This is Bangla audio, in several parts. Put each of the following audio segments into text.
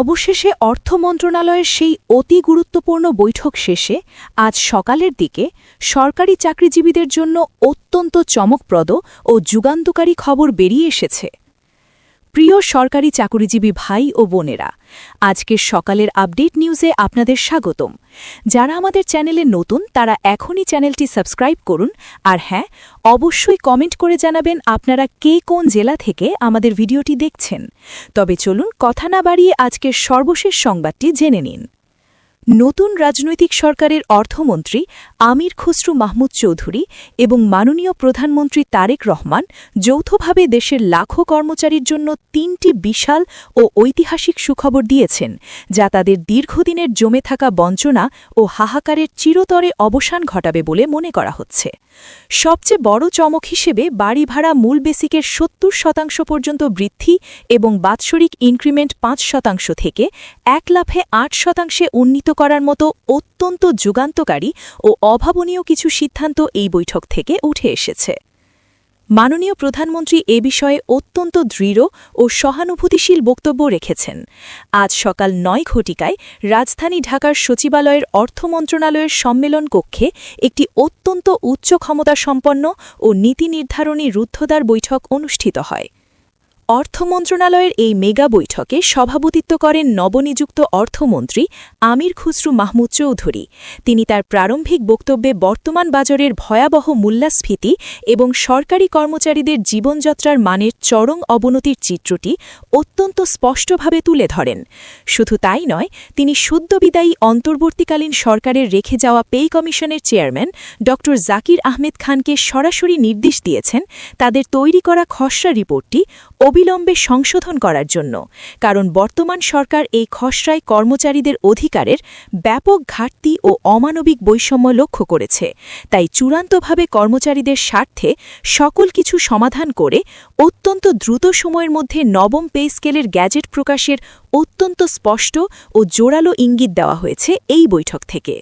অবশেষে অর্থ মন্ত্রণালয়ের সেই অতি গুরুত্বপূর্ণ বৈঠক শেষে আজ সকালের দিকে সরকারি চাকরিজীবীদের জন্য অত্যন্ত চমকপ্রদ ও যুগান্তকারী খবর বেরিয়ে এসেছে। প্রিয় সরকারি চাকরিজীবী ভাই ও বোনেরা, আজকের সকালের আপডেট নিউজে আপনাদের স্বাগতম। যারা আমাদের চ্যানেলে নতুন তারা এখনই চ্যানেলটি সাবস্ক্রাইব করুন, আর হ্যাঁ, অবশ্যই কমেন্ট করে জানাবেন আপনারা কে কোন জেলা থেকে আমাদের ভিডিওটি দেখছেন। তবে চলুন কথা না বাড়িয়ে আজকের সর্বশেষ সংবাদটি জেনে নিন। নতুন রাজনৈতিক সরকারের অর্থমন্ত্রী আমির খসরু মাহমুদ চৌধুরী এবং মাননীয় প্রধানমন্ত্রী তারেক রহমান যৌথভাবে দেশের লাখো কর্মচারীর জন্য ৩টি বিশাল ও ঐতিহাসিক সুখবর দিয়েছেন, যা তাদের দীর্ঘদিনের জমে থাকা বঞ্চনা ও হাহাকারের চিরতরে অবসান ঘটাবে বলে মনে করা হচ্ছে। সবচেয়ে বড় চমক হিসেবে বাড়ি ভাড়া মূল বেসিকের ৭০% পর্যন্ত বৃদ্ধি এবং বাৎসরিক ইনক্রিমেন্ট ৫% থেকে ১ লাফে ৮% উন্নীত করার মতো অত্যন্ত যুগান্তকারী ও অভাবনীয় কিছু সিদ্ধান্ত এই বৈঠক থেকে উঠে এসেছে। মাননীয় প্রধানমন্ত্রী এ বিষয়ে অত্যন্ত দৃঢ় ও সহানুভূতিশীল বক্তব্য রেখেছেন। আজ সকাল ৯ ঘটিকায় রাজধানী ঢাকার সচিবালয়ের অর্থ মন্ত্রণালয়ের সম্মেলন কক্ষে একটি অত্যন্ত উচ্চ ক্ষমতাসম্পন্ন ও নীতি নির্ধারণী রুদ্ধদ্বার বৈঠক অনুষ্ঠিত হয়। অর্থ মন্ত্রণালয়ের এই মেগা বৈঠকে সভাপতিত্ব করেন নবনিযুক্ত অর্থমন্ত্রী আমির খসরু মাহমুদ চৌধুরী। তিনি তার প্রারম্ভিক বক্তব্যে বর্তমান বাজারের ভয়াবহ মূল্যস্ফীতি এবং সরকারি কর্মচারীদের জীবনযাত্রার মানের চরম অবনতির চিত্রটি অত্যন্ত স্পষ্টভাবে তুলে ধরেন। শুধু তাই নয়, তিনি সদ্যবিদায়ী অন্তর্বর্তীকালীন সরকারের রেখে যাওয়া পে কমিশনের চেয়ারম্যান ড জাকির আহমেদ খানকে সরাসরি নির্দেশ দিয়েছেন তাদের তৈরি করা খসড়া রিপোর্টটি অবিলম্বে সংশোধন করার জন্য, কারণ বর্তমান সরকার এই খসড়ায় কর্মচারীদের অধিকারের ব্যাপক ঘাটতি ও অমানবিক বৈষম্য লক্ষ্য করেছে। তাই চূড়ান্তভাবে কর্মচারীদের স্বার্থে সকল কিছু সমাধান করে অত্যন্ত দ্রুত সময়ের মধ্যে নবম পে স্কেলের গ্যাজেট প্রকাশের অত্যন্ত স্পষ্ট ও জোরালো ইঙ্গিত দেওয়া হয়েছে এই বৈঠক থেকে।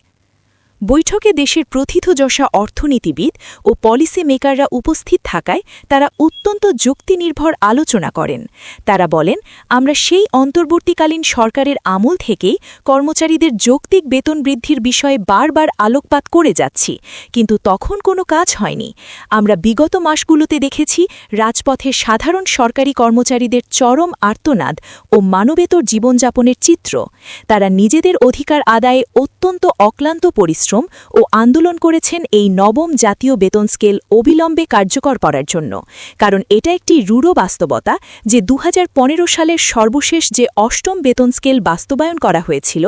বৈঠকে দেশের প্রথিতযশা অর্থনীতিবিদ ও পলিসি মেকাররা উপস্থিত থাকায় তারা অত্যন্ত যুক্তিনির্ভর আলোচনা করেন। তারা বলেন, আমরা সেই অন্তর্বর্তীকালীন সরকারের আমল থেকেই কর্মচারীদের যৌক্তিক বেতন বৃদ্ধির বিষয়ে বারবার আলোকপাত করে যাচ্ছি, কিন্তু তখন কোনো কাজ হয়নি। আমরা বিগত মাসগুলোতে দেখেছি রাজপথে সাধারণ সরকারি কর্মচারীদের চরম আর্তনাদ ও মানবেতর জীবনযাপনের চিত্র। তারা নিজেদের অধিকার আদায়ে অত্যন্ত অক্লান্ত পরিশ্রম ও আন্দোলন করেছেন এই নবম জাতীয় বেতন স্কেল অবিলম্বে কার্যকর করার জন্য, কারণ এটা একটি রূঢ় বাস্তবতা যে ২০১৫ সালের সর্বশেষ যে অষ্টম বেতন স্কেল বাস্তবায়ন করা হয়েছিল,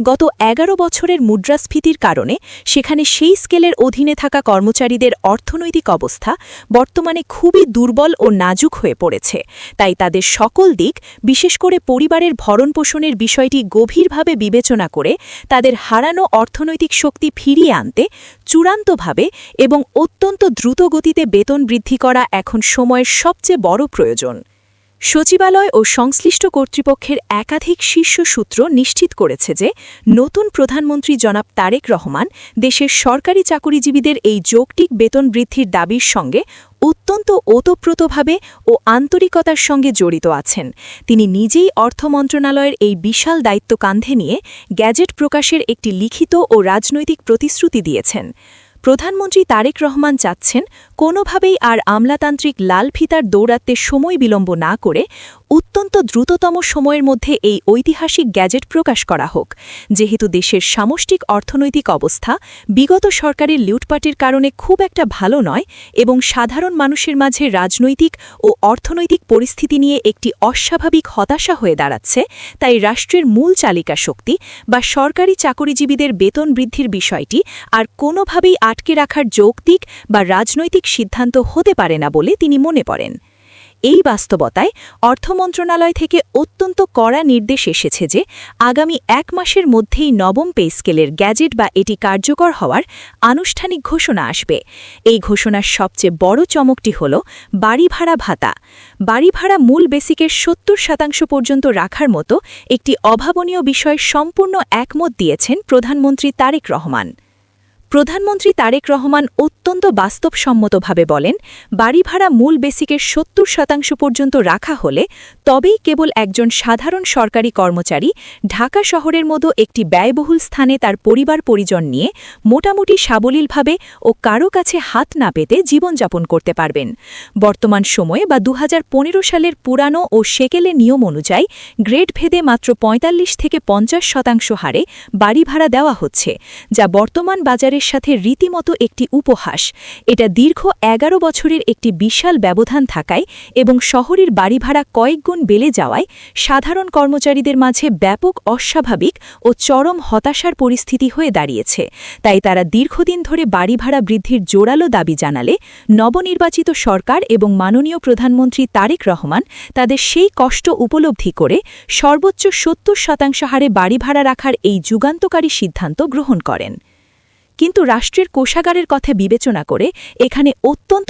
গত ১১ বছরের মুদ্রাস্ফীতির কারণে সেখানে সেই স্কেলের অধীনে থাকা কর্মচারীদের অর্থনৈতিক অবস্থা বর্তমানে খুবই দুর্বল ও নাজুক হয়ে পড়েছে। তাই তাদের সকল দিক, বিশেষ করে পরিবারের ভরণপোষণের বিষয়টি গভীরভাবে বিবেচনা করে তাদের হারানো অর্থনৈতিক শক্তি ফিরিয়ে আনতে চূড়ান্তভাবে এবং অত্যন্ত দ্রুত গতিতে বেতন বৃদ্ধি করা এখন সময়ের সবচেয়ে বড় প্রয়োজন। সচিবালয় ও সংশ্লিষ্ট কর্তৃপক্ষের একাধিক শীর্ষ সূত্র নিশ্চিত করেছে যে নতুন প্রধানমন্ত্রী জনাব তারেক রহমান দেশের সরকারি চাকরিজীবীদের এই যৌক্তিক বেতন বৃদ্ধির দাবির সঙ্গে অত্যন্ত ওতপ্রোতভাবে ও আন্তরিকতার সঙ্গে জড়িত আছেন। তিনি নিজেই অর্থ মন্ত্রণালয়ের এই বিশাল দায়িত্ব কাঁধে নিয়ে গ্যাজেট প্রকাশের একটি লিখিত ও রাজনৈতিক প্রতিশ্রুতি দিয়েছেন। প্রধানমন্ত্রী তারেক রহমান চাচ্ছেন কোনোভাবেই আর আমলাতান্ত্রিক লাল ফিতার দৌরাত্মে সময় বিলম্ব না করে অত্যন্ত দ্রুততম সময়ের মধ্যে এই ঐতিহাসিক গ্যাজেট প্রকাশ করা হোক। যেহেতু দেশের সামষ্টিক অর্থনৈতিক অবস্থা বিগত সরকারের লুটপাটের কারণে খুব একটা ভালো নয় এবং সাধারণ মানুষের মাঝে রাজনৈতিক ও অর্থনৈতিক পরিস্থিতি নিয়ে একটি অস্বাভাবিক হতাশা হয়ে দাঁড়াচ্ছে, তাই রাষ্ট্রের মূল চালিকা শক্তি বা সরকারি চাকরিজীবীদের বেতন বৃদ্ধির বিষয়টি আর কোনোভাবেই আটকে রাখার যৌক্তিক বা রাজনৈতিক সিদ্ধান্ত হতে পারে না বলে তিনি মনে করেন। এই বাস্তবতায় অর্থ মন্ত্রণালয় থেকে অত্যন্ত কড়া নির্দেশ এসেছে যে আগামী ১ মাসের মধ্যেই নবম পে স্কেলের গ্যাজেট বা এটি কার্যকর হওয়ার আনুষ্ঠানিক ঘোষণা আসবে। এই ঘোষণার সবচেয়ে বড় চমকটি হল বাড়ি ভাড়া ভাতা। বাড়ি ভাড়া মূল বেসিকের ৭০% পর্যন্ত রাখার মতো একটি অভাবনীয় বিষয় সম্পূর্ণ একমত দিয়েছেন প্রধানমন্ত্রী তারেক রহমান। প্রধানমন্ত্রী তারেক রহমান অত্যন্ত বাস্তবসম্মতভাবে বলেন, বাড়ি ভাড়া মূল বেসিকের ৭০% পর্যন্ত রাখা হলে তবেই কেবল একজন সাধারণ সরকারি কর্মচারী ঢাকা শহরের মতো একটি ব্যয়বহুল স্থানে তার পরিবার পরিজন নিয়ে মোটামুটি সাবলীলভাবে ও কারো কাছে হাত না পেতে জীবনযাপন করতে পারবেন। বর্তমান সময়ে বা ২০১৫ সালের পুরানো ও সেকেলে নিয়ম অনুযায়ী গ্রেড ভেদে মাত্র ৪৫ থেকে ৫০% হারে বাড়ি ভাড়া দেওয়া হচ্ছে, যা বর্তমান বাজারের সাথে রীতিমতো একটি উপহাস। এটা দীর্ঘ ১১ বছরের একটি বিশাল ব্যবধান থাকায় এবং শহরের বাড়ি ভাড়া কয়েকগুণ বেড়ে যাওয়ায় সাধারণ কর্মচারীদের মাঝে ব্যাপক অস্বাভাবিক ও চরম হতাশার পরিস্থিতি হয়ে দাঁড়িয়েছে। তাই তারা দীর্ঘদিন ধরে বাড়ি ভাড়া বৃদ্ধির জোরালো দাবি জানালে নবনির্বাচিত সরকার এবং মাননীয় প্রধানমন্ত্রী তারেক রহমান তাদের সেই কষ্ট উপলব্ধি করে সর্বোচ্চ ৭০% হারে বাড়ি ভাড়া রাখার এই যুগান্তকারী সিদ্ধান্ত গ্রহণ করেন। কিন্তু রাষ্ট্রের কোষাগারের কথা বিবেচনা করে এখানে অত্যন্ত